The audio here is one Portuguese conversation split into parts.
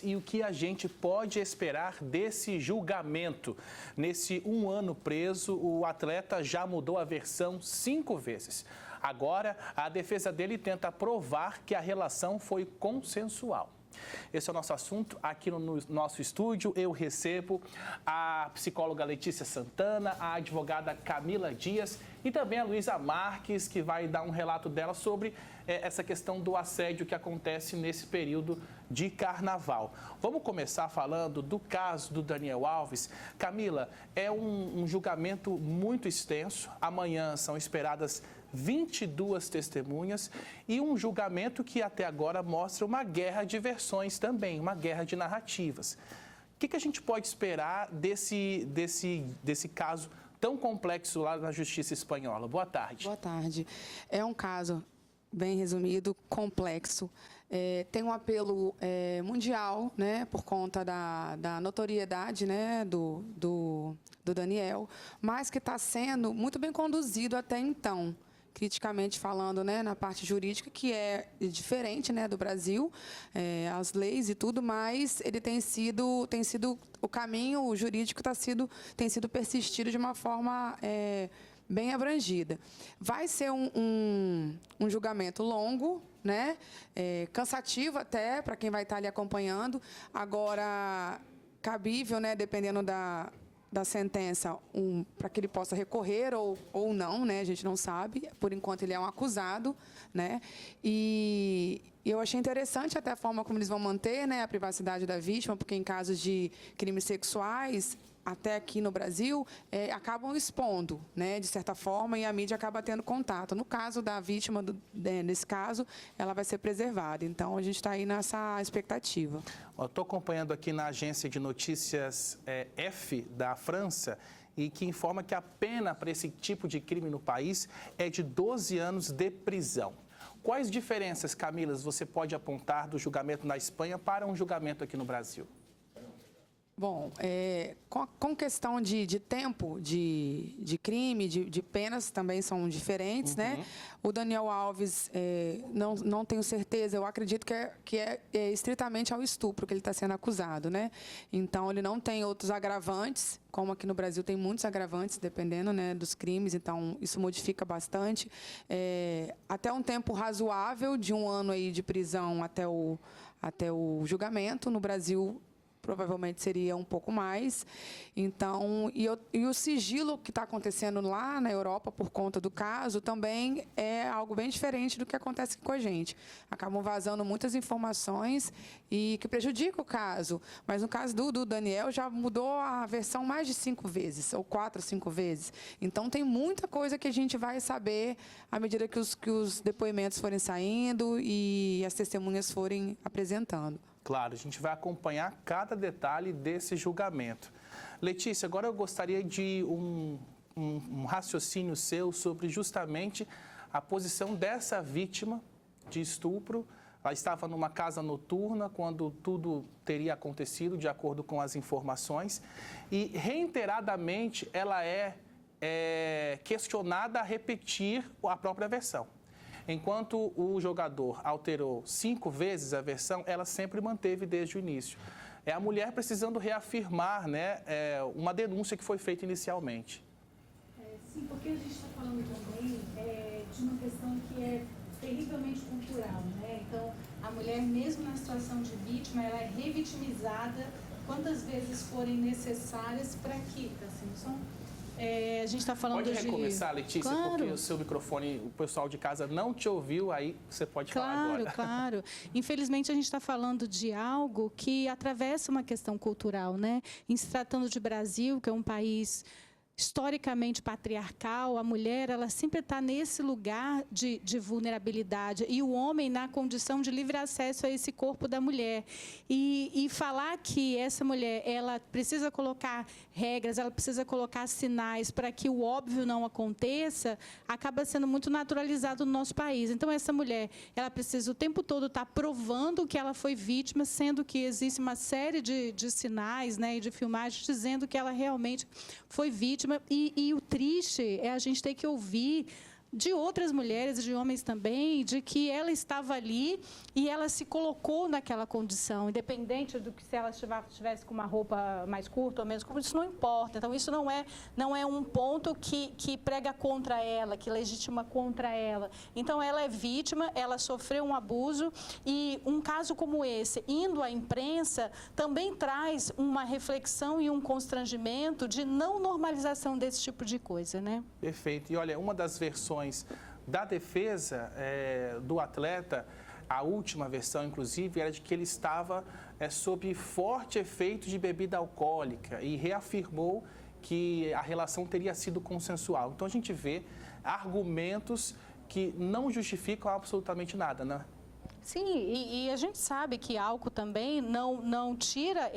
E o que a gente pode esperar desse julgamento? Nesse 1 ano preso, o atleta já mudou a versão 5 vezes. Agora, a defesa dele tenta provar que a relação foi consensual. Esse é o nosso assunto aqui no nosso estúdio. Eu recebo a psicóloga Letícia Santana, a advogada Camila Dias e também a Luísa Marques, que vai dar um relato dela sobre essa questão do assédio que acontece nesse período de carnaval. Vamos começar falando do caso do Daniel Alves. Camila, é um julgamento muito extenso. Amanhã são esperadas 22 testemunhas e um julgamento que até agora mostra uma guerra de versões também, uma guerra de narrativas. O que a gente pode esperar desse caso tão complexo lá na Justiça Espanhola? Boa tarde. Boa tarde. É um caso, bem resumido, complexo. Tem um apelo mundial, né, por conta da notoriedade, né, do Daniel, mas que está sendo muito bem conduzido até então. Criticamente falando, né, na parte jurídica, que é diferente, né, do Brasil, as leis e tudo, mas ele tem sido o caminho jurídico tem sido persistido de uma forma bem abrangida. Vai ser um julgamento longo, né, cansativo até para quem vai estar ali acompanhando. Agora, cabível, né, dependendo da sentença, para que ele possa recorrer ou não, né? A gente não sabe. Por enquanto, ele é um acusado, né? E eu achei interessante até a forma como eles vão manter, né, a privacidade da vítima, porque em casos de crimes sexuais, até aqui no Brasil, acabam expondo, né, de certa forma, e a mídia acaba tendo contato. No caso da vítima, nesse caso, ela vai ser preservada. Então, a gente está aí nessa expectativa. Estou acompanhando aqui na agência de notícias F da França, e que informa que a pena para esse tipo de crime no país é de 12 anos de prisão. Quais diferenças, Camila, você pode apontar do julgamento na Espanha para um julgamento aqui no Brasil? Bom, com questão de tempo de crime, de penas, também são diferentes, né? O Daniel Alves, não tenho certeza, eu acredito que é estritamente ao estupro que ele está sendo acusado, né? Então, ele não tem outros agravantes, como aqui no Brasil tem muitos agravantes, dependendo, né, dos crimes, então isso modifica bastante. Até um tempo razoável, de 1 ano aí de prisão até o julgamento. No Brasil, provavelmente seria um pouco mais. Então, e o sigilo que está acontecendo lá na Europa por conta do caso também é algo bem diferente do que acontece aqui com a gente. Acabam vazando muitas informações e que prejudicam o caso. Mas no caso do Daniel já mudou a versão mais de 5 vezes, ou 4 ou 5 vezes. Então, tem muita coisa que a gente vai saber à medida que os depoimentos forem saindo e as testemunhas forem apresentando. Claro, a gente vai acompanhar cada detalhe desse julgamento. Letícia, agora eu gostaria de um raciocínio seu sobre justamente a posição dessa vítima de estupro. Ela estava numa casa noturna quando tudo teria acontecido, de acordo com as informações, e reiteradamente ela é questionada a repetir a própria versão. Enquanto o jogador alterou 5 vezes a versão, ela sempre manteve desde o início. É a mulher precisando reafirmar, né, uma denúncia que foi feita inicialmente. Sim, porque a gente está falando também de uma questão que é terrivelmente cultural, né? Então, a mulher, mesmo na situação de vítima, ela é revitimizada quantas vezes forem necessárias para que, assim, a gente está falando Pode recomeçar, Letícia, claro. Porque o seu microfone, o pessoal de casa não te ouviu, aí você pode falar agora. Claro. Infelizmente, a gente está falando de algo que atravessa uma questão cultural, né? Em se tratando de Brasil, que é um país historicamente patriarcal, a mulher ela sempre está nesse lugar de vulnerabilidade e o homem na condição de livre acesso a esse corpo da mulher. E falar que essa mulher ela precisa colocar regras, ela precisa colocar sinais para que o óbvio não aconteça, acaba sendo muito naturalizado no nosso país. Então, essa mulher ela precisa o tempo todo estar provando que ela foi vítima, sendo que existe uma série de sinais, né, e de filmagens dizendo que ela realmente foi vítima. E o triste é a gente ter que ouvir de outras mulheres, de homens também, de que ela estava ali e ela se colocou naquela condição, independente do que se ela estivesse com uma roupa mais curta ou menos curta, isso não importa. Então, isso não é um ponto que prega contra ela, que legitima contra ela. Então, ela é vítima, ela sofreu um abuso e um caso como esse, indo à imprensa, também traz uma reflexão e um constrangimento de não normalização desse tipo de coisa, né? Perfeito. E olha, uma das versões da defesa do atleta, a última versão, inclusive, era de que ele estava sob forte efeito de bebida alcoólica e reafirmou que a relação teria sido consensual. Então, a gente vê argumentos que não justificam absolutamente nada, né? Sim, e a gente sabe que álcool também não tira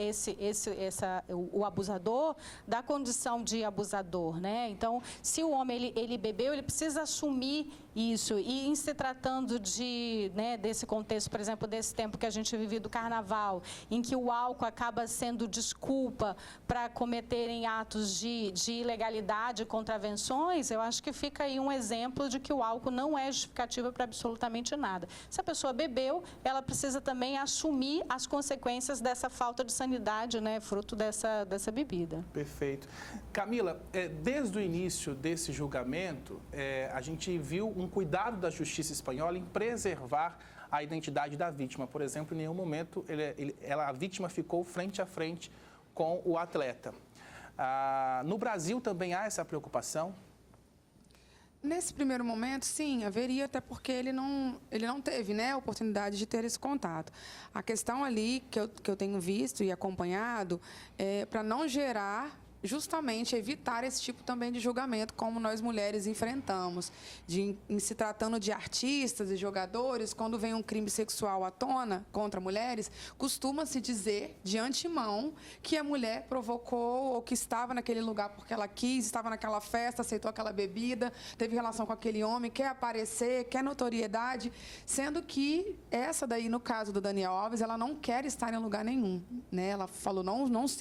o abusador da condição de abusador, né? Então, se o homem ele bebeu, ele precisa assumir isso. E em se tratando desse contexto, por exemplo, desse tempo que a gente vive do carnaval, em que o álcool acaba sendo desculpa para cometerem atos de ilegalidade, contravenções, eu acho que fica aí um exemplo de que o álcool não é justificativa para absolutamente nada. Se a pessoa bebeu, ela precisa também assumir as consequências dessa falta de sanidade, né, fruto dessa bebida. Perfeito. Camila, desde o início desse julgamento, a gente viu um cuidado da justiça espanhola em preservar a identidade da vítima. Por exemplo, em nenhum momento a vítima ficou frente a frente com o atleta. No Brasil também há essa preocupação? Nesse primeiro momento, sim, haveria, até porque ele não teve, né, a oportunidade de ter esse contato. A questão ali que eu tenho visto e acompanhado é para não gerar, justamente evitar esse tipo também de julgamento, como nós mulheres enfrentamos, em se tratando de artistas e jogadores, quando vem um crime sexual à tona contra mulheres, costuma-se dizer de antemão que a mulher provocou ou que estava naquele lugar porque ela quis, estava naquela festa, aceitou aquela bebida, teve relação com aquele homem, quer aparecer, quer notoriedade, sendo que essa daí, no caso do Daniel Alves, ela não quer estar em lugar nenhum, né? Ela falou,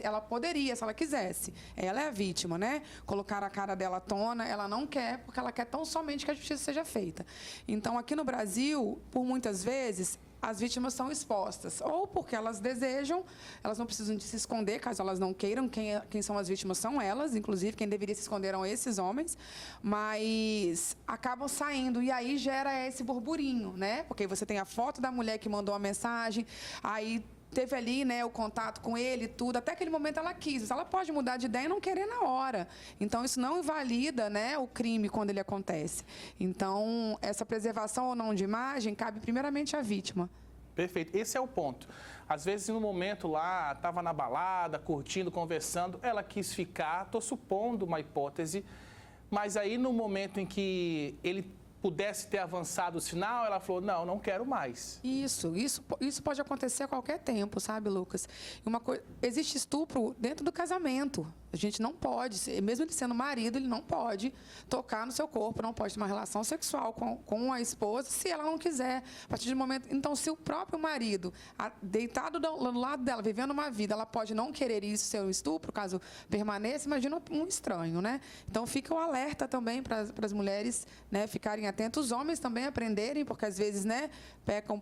ela poderia, se ela quisesse. Ela é a vítima, né? Colocar a cara dela à tona, ela não quer, porque ela quer tão somente que a justiça seja feita. Então, aqui no Brasil, por muitas vezes, as vítimas são expostas, ou porque elas desejam, elas não precisam de se esconder, caso elas não queiram, quem são as vítimas são elas, inclusive, quem deveria se esconder eram esses homens, mas acabam saindo, e aí gera esse burburinho, né? Porque você tem a foto da mulher que mandou a mensagem, aí teve ali, né, o contato com ele e tudo, até aquele momento ela quis, ela pode mudar de ideia e não querer na hora. Então, isso não invalida, né, o crime quando ele acontece. Então, essa preservação ou não de imagem cabe primeiramente à vítima. Perfeito, esse é o ponto. Às vezes, no momento lá, estava na balada, curtindo, conversando, ela quis ficar, estou supondo uma hipótese, mas aí no momento em que ele pudesse ter avançado o sinal, ela falou, não quero mais. Isso pode acontecer a qualquer tempo, sabe, Lucas? Existe estupro dentro do casamento. A gente não pode, mesmo ele sendo marido, ele não pode tocar no seu corpo, não pode ter uma relação sexual com a esposa, se ela não quiser. A partir do momento... Então, se o próprio marido, deitado do lado dela, vivendo uma vida, ela pode não querer isso ser um estupro, caso permaneça, imagina um estranho, né? Então, fica o alerta também para as mulheres, né, ficarem atentas, os homens também aprenderem, porque às vezes, né, pecam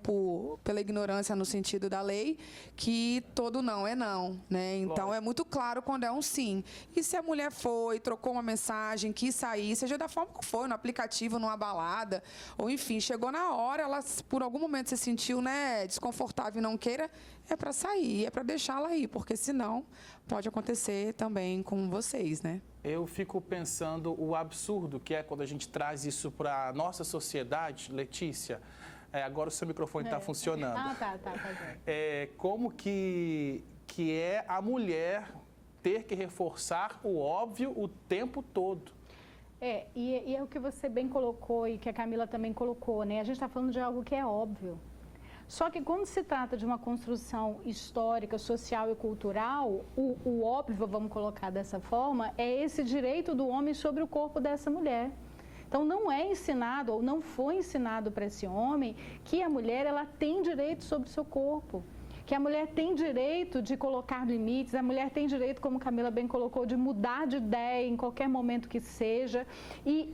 pela ignorância no sentido da lei, que todo não é não, né? Então, é muito claro quando é um sim. E se a mulher foi, trocou uma mensagem, quis sair, seja da forma que foi, no aplicativo, numa balada, ou enfim, chegou na hora, ela por algum momento se sentiu, né, desconfortável e não queira, é para sair, é para deixá-la ir, porque senão pode acontecer também com vocês, né? Eu fico pensando o absurdo que é quando a gente traz isso para a nossa sociedade, Letícia. Agora o seu microfone está funcionando. Tá. Como que é a mulher ter que reforçar o óbvio o tempo todo. E é o que você bem colocou e que a Camila também colocou, né? A gente está falando de algo que é óbvio. Só que quando se trata de uma construção histórica, social e cultural, o óbvio, vamos colocar dessa forma, é esse direito do homem sobre o corpo dessa mulher. Então, não é ensinado ou não foi ensinado para esse homem que a mulher ela tem direito sobre o seu corpo. que a mulher tem direito de colocar limites, a mulher tem direito, como Camila bem colocou, de mudar de ideia em qualquer momento que seja. E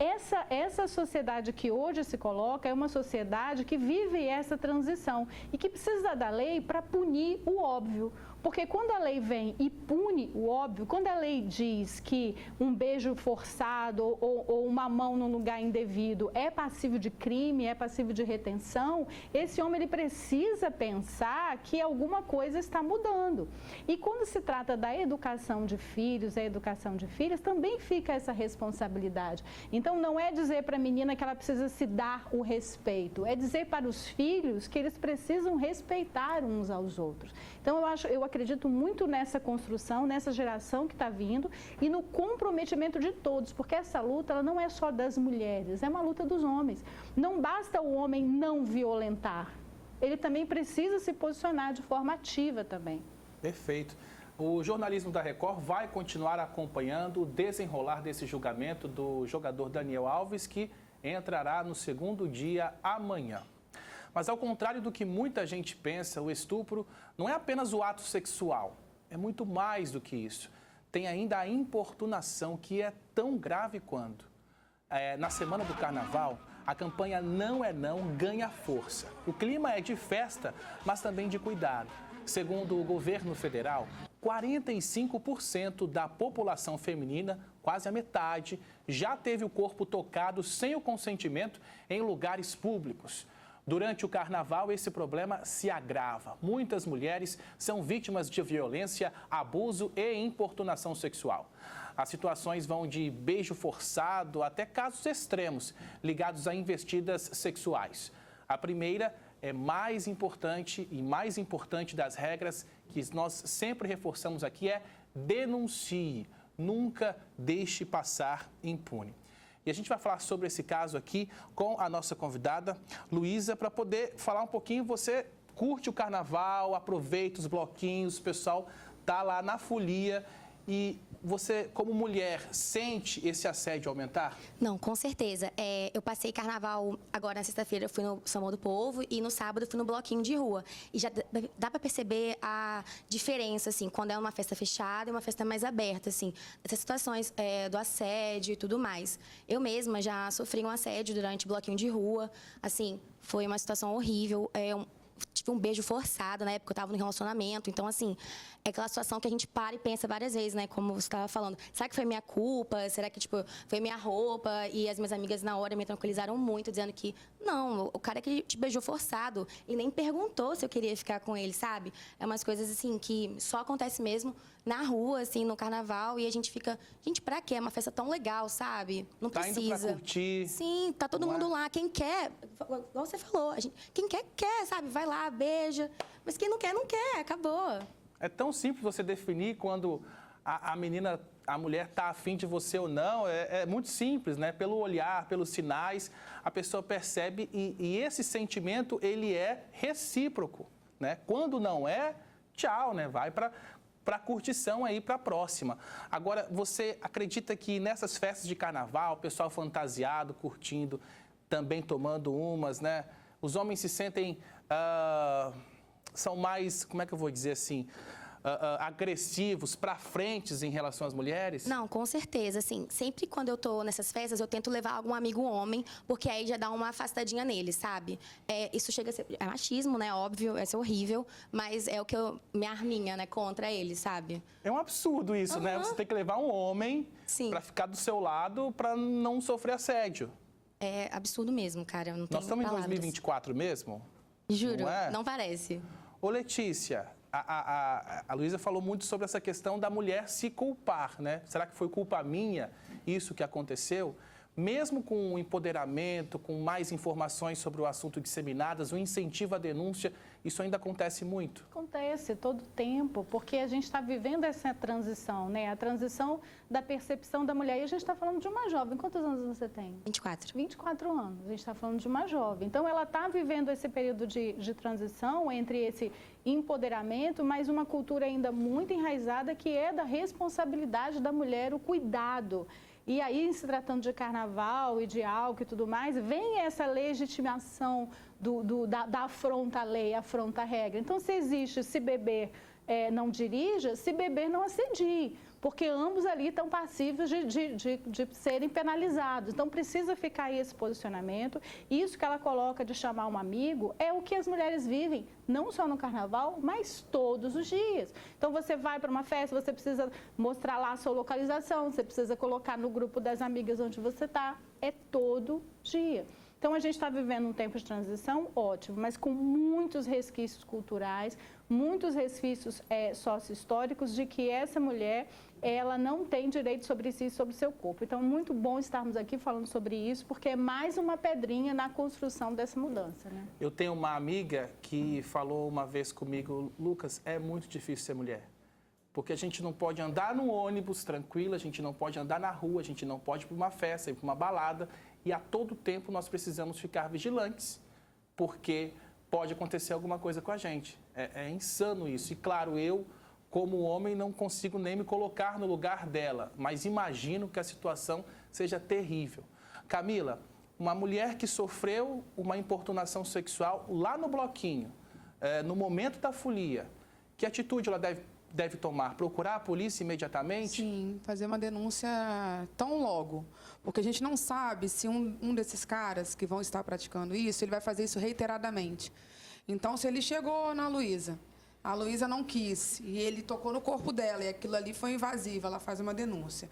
essa sociedade que hoje se coloca é uma sociedade que vive essa transição e que precisa da lei para punir o óbvio. Porque quando a lei vem e pune o óbvio, quando a lei diz que um beijo forçado ou uma mão num lugar indevido é passível de crime, é passível de retenção, esse homem ele precisa pensar que alguma coisa está mudando. E quando se trata da educação de filhos, a educação de filhas, também fica essa responsabilidade. Então, não é dizer para a menina que ela precisa se dar o respeito, é dizer para os filhos que eles precisam respeitar uns aos outros. Então, eu acredito muito nessa construção, nessa geração que está vindo e no comprometimento de todos, porque essa luta ela não é só das mulheres, é uma luta dos homens. Não basta o homem não violentar, ele também precisa se posicionar de forma ativa também. Perfeito. O jornalismo da Record vai continuar acompanhando o desenrolar desse julgamento do jogador Daniel Alves, que entrará no segundo dia amanhã. Mas ao contrário do que muita gente pensa, o estupro não é apenas o ato sexual, é muito mais do que isso. Tem ainda a importunação, que é tão grave quanto. Na semana do Carnaval, a campanha Não é Não ganha força. O clima é de festa, mas também de cuidado. Segundo o governo federal, 45% da população feminina, quase a metade, já teve o corpo tocado sem o consentimento em lugares públicos. Durante o Carnaval, esse problema se agrava. Muitas mulheres são vítimas de violência, abuso e importunação sexual. As situações vão de beijo forçado até casos extremos ligados a investidas sexuais. A primeira é mais importante e mais importante das regras que nós sempre reforçamos aqui é denuncie, nunca deixe passar impune. E a gente vai falar sobre esse caso aqui com a nossa convidada, Luísa, para poder falar um pouquinho. Você curte o Carnaval, aproveita os bloquinhos, o pessoal tá lá na folia. E você, como mulher, sente esse assédio aumentar? Não, com certeza. Eu passei Carnaval agora na sexta-feira, eu fui no São João do Povo e no sábado fui no bloquinho de rua. E já dá para perceber a diferença, assim, quando é uma festa fechada e uma festa mais aberta, assim. Essas situações do assédio e tudo mais. Eu mesma já sofri um assédio durante o bloquinho de rua. Assim, foi uma situação horrível. Tive um beijo forçado na época que eu estava no relacionamento. Então, assim, é aquela situação que a gente para e pensa várias vezes, né? Como você estava falando. Será que foi minha culpa? Será que, tipo, foi minha roupa? E as minhas amigas, na hora, me tranquilizaram muito, dizendo que, não, o cara que te beijou forçado e nem perguntou se eu queria ficar com ele, sabe? É umas coisas, assim, que só acontece mesmo na rua, assim, no Carnaval. E a gente fica, gente, pra quê? É uma festa tão legal, sabe? Não precisa. Tá indo pra curtir. Sim, tá todo mundo lá. Quem quer, igual você falou, quem quer, quer, sabe? Vai lá, beija. Mas quem não quer, não quer. Acabou. É tão simples você definir quando a mulher está afim de você ou não. É muito simples, né? Pelo olhar, pelos sinais, a pessoa percebe e esse sentimento, ele é recíproco, né? Quando não é, tchau, né? Vai para curtição aí, para a próxima. Agora, você acredita que nessas festas de Carnaval, o pessoal fantasiado, curtindo, também tomando umas, né? Os homens se sentem... são mais, como é que eu vou dizer assim, agressivos, pra frentes em relação às mulheres? Não, com certeza, assim, sempre quando eu tô nessas festas, eu tento levar algum amigo homem, porque aí já dá uma afastadinha nele, sabe? Isso chega a ser, é machismo, né, óbvio, é horrível, mas é o que minha arminha, né, contra ele, sabe? É um absurdo isso, né? Você tem que levar um homem pra ficar do seu lado, pra não sofrer assédio. É absurdo mesmo, cara, eu não tenho Nós estamos palavras. em 2024 mesmo? Juro, não parece. Ô, Letícia, a Luísa falou muito sobre essa questão da mulher se culpar, né? Será que foi culpa minha isso que aconteceu? Mesmo com o empoderamento, com mais informações sobre o assunto disseminadas, o incentivo à denúncia, isso ainda acontece muito? Acontece todo tempo, porque a gente está vivendo essa transição, né? A transição da percepção da mulher. E a gente está falando de uma jovem. Quantos anos você tem? 24. 24 anos. A gente está falando de uma jovem. Então, ela está vivendo esse período de transição entre esse empoderamento, mas uma cultura ainda muito enraizada que é da responsabilidade da mulher, o cuidado. E aí, se tratando de carnaval e de álcool e tudo mais, vem essa legitimação da afronta à lei, afronta à regra. Então, se existe, se beber não dirija, se beber não assedie, porque ambos ali estão passíveis de serem penalizados. Então, precisa ficar aí esse posicionamento. Isso que ela coloca de chamar um amigo é o que as mulheres vivem, não só no carnaval, mas todos os dias. Então, você vai para uma festa, você precisa mostrar lá a sua localização, você precisa colocar no grupo das amigas onde você está. É todo dia. Então, a gente está vivendo um tempo de transição ótimo, mas com muitos resquícios culturais, muitos resquícios sócio-históricos de que essa mulher, ela não tem direito sobre si e sobre o seu corpo. Então, é muito bom estarmos aqui falando sobre isso, porque é mais uma pedrinha na construção dessa mudança, né? Eu tenho uma amiga que falou uma vez comigo, Lucas, é muito difícil ser mulher. Porque a gente não pode andar no ônibus tranquilo, a gente não pode andar na rua, a gente não pode ir para uma festa, ir para uma balada. E a todo tempo nós precisamos ficar vigilantes, porque pode acontecer alguma coisa com a gente. É insano isso. E claro, eu, como homem, não consigo nem me colocar no lugar dela, mas imagino que a situação seja terrível. Camila, uma mulher que sofreu uma importunação sexual lá no bloquinho, no momento da folia, que atitude ela deve tomar? Procurar a polícia imediatamente? Sim, fazer uma denúncia tão logo. Porque a gente não sabe se um desses caras que vão estar praticando isso, ele vai fazer isso reiteradamente. Então, se ele chegou na Luísa, a Luísa não quis, e ele tocou no corpo dela, e aquilo ali foi invasivo, ela faz uma denúncia.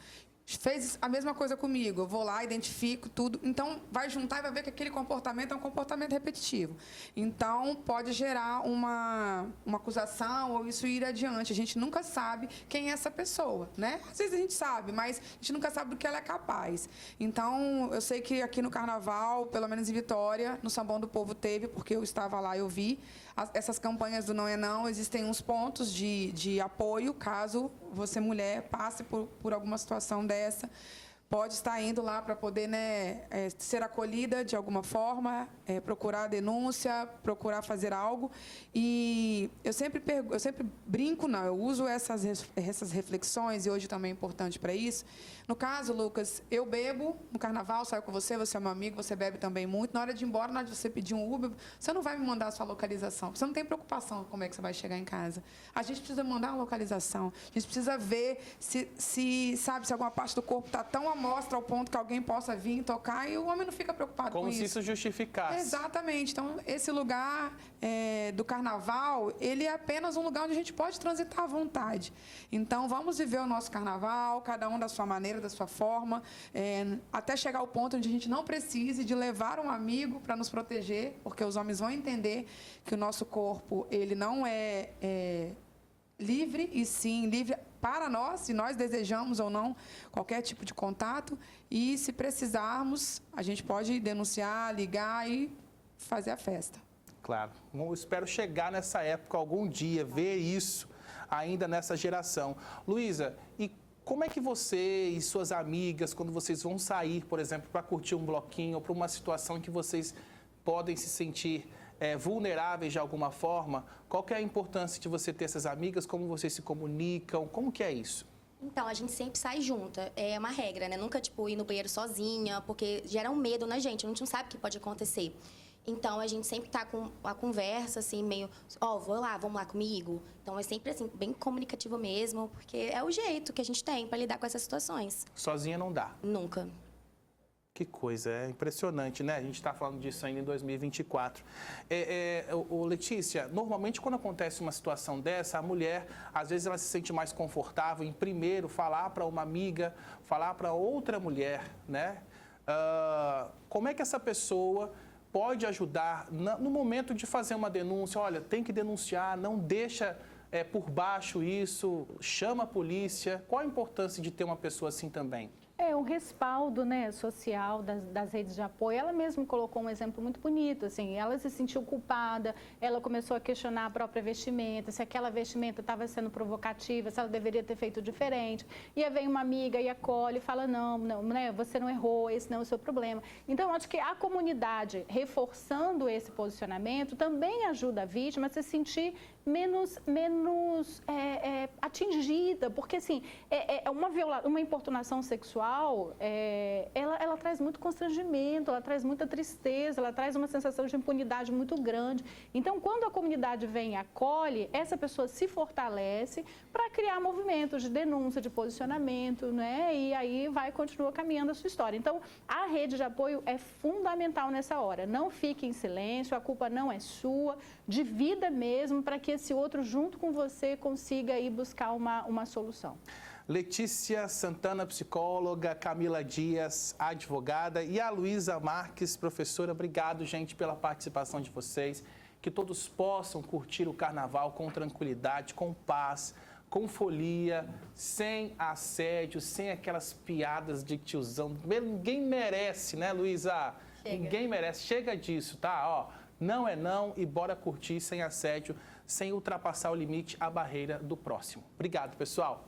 Fez a mesma coisa comigo, eu vou lá, identifico tudo. Então, vai juntar e vai ver que aquele comportamento é um comportamento repetitivo. Então, pode gerar uma acusação ou isso ir adiante. A gente nunca sabe quem é essa pessoa, né? Às vezes a gente sabe, mas a gente nunca sabe do que ela é capaz. Então, eu sei que aqui no Carnaval, pelo menos em Vitória, no Sambão do Povo teve, porque eu estava lá, eu vi. Essas campanhas do Não é Não, existem uns pontos de apoio, caso você, mulher, passe por alguma situação dessa. Pode estar indo lá para poder, né, ser acolhida de alguma forma, procurar a denúncia, procurar fazer algo. E eu sempre brinco, não, eu uso essas reflexões, e hoje também é importante para isso. No caso, Lucas, eu bebo no carnaval, saio com você, você é meu amigo, você bebe também muito. Na hora de ir embora, na hora de você pedir um Uber, você não vai me mandar a sua localização. Você não tem preocupação com como é que você vai chegar em casa. A gente precisa mandar uma localização. A gente precisa ver se alguma parte do corpo está tão à mostra ao ponto que alguém possa vir e tocar, e o homem não fica preocupado com isso. Como se isso justificasse. Exatamente. Então, esse lugar do carnaval, ele é apenas um lugar onde a gente pode transitar à vontade. Então, vamos viver o nosso carnaval, cada um da sua maneira, da sua forma, até chegar ao ponto onde a gente não precise de levar um amigo para nos proteger, porque os homens vão entender que o nosso corpo, ele não é livre, e sim livre para nós, se nós desejamos ou não qualquer tipo de contato, e se precisarmos, a gente pode denunciar, ligar e fazer a festa. Claro, eu espero chegar nessa época algum dia, ver isso ainda nessa geração. Luísa, e como é que você e suas amigas, quando vocês vão sair, por exemplo, para curtir um bloquinho, ou para uma situação em que vocês podem se sentir vulneráveis de alguma forma, qual que é a importância de você ter essas amigas, como vocês se comunicam, como que é isso? Então, a gente sempre sai junta, é uma regra, né? Nunca, ir no banheiro sozinha, porque gera um medo na gente, a gente não sabe o que pode acontecer. Então, a gente sempre tá com a conversa, assim, meio, vamos lá comigo. Então, é sempre, assim, bem comunicativo mesmo, porque é o jeito que a gente tem para lidar com essas situações. Sozinha não dá? Nunca. Que coisa, é impressionante, né? A gente está falando disso ainda em 2024. Letícia, normalmente quando acontece uma situação dessa, a mulher, às vezes ela se sente mais confortável em primeiro falar para uma amiga, falar para outra mulher, né? Como é que essa pessoa pode ajudar no momento de fazer uma denúncia? Olha, tem que denunciar, não deixa por baixo isso, chama a polícia. Qual a importância de ter uma pessoa assim também? O respaldo, né, social das redes de apoio. Ela mesma colocou um exemplo muito bonito, assim, ela se sentiu culpada, ela começou a questionar a própria vestimenta, se aquela vestimenta estava sendo provocativa, se ela deveria ter feito diferente. E aí vem uma amiga e acolhe e fala, não, né, você não errou, esse não é o seu problema. Então, acho que a comunidade, reforçando esse posicionamento, também ajuda a vítima a se sentir menos atingida, porque assim, uma importunação sexual, ela traz muito constrangimento, ela traz muita tristeza, ela traz uma sensação de impunidade muito grande. Então, quando a comunidade vem e acolhe, essa pessoa se fortalece para criar movimentos de denúncia, de posicionamento, né? E aí continua caminhando a sua história. Então, a rede de apoio é fundamental nessa hora. Não fique em silêncio, a culpa não é sua, divida mesmo para que esse outro, junto com você, consiga ir buscar uma solução. Letícia Santana, psicóloga, Camila Dias, advogada, e a Luísa Marques, professora. Obrigado, gente, pela participação de vocês. Que todos possam curtir o carnaval com tranquilidade, com paz, com folia, sem assédio, sem aquelas piadas de tiozão. Ninguém merece, né, Luísa? Ninguém merece. Chega disso, tá? Ó, não é não e bora curtir sem assédio, sem ultrapassar o limite, a barreira do próximo. Obrigado, pessoal.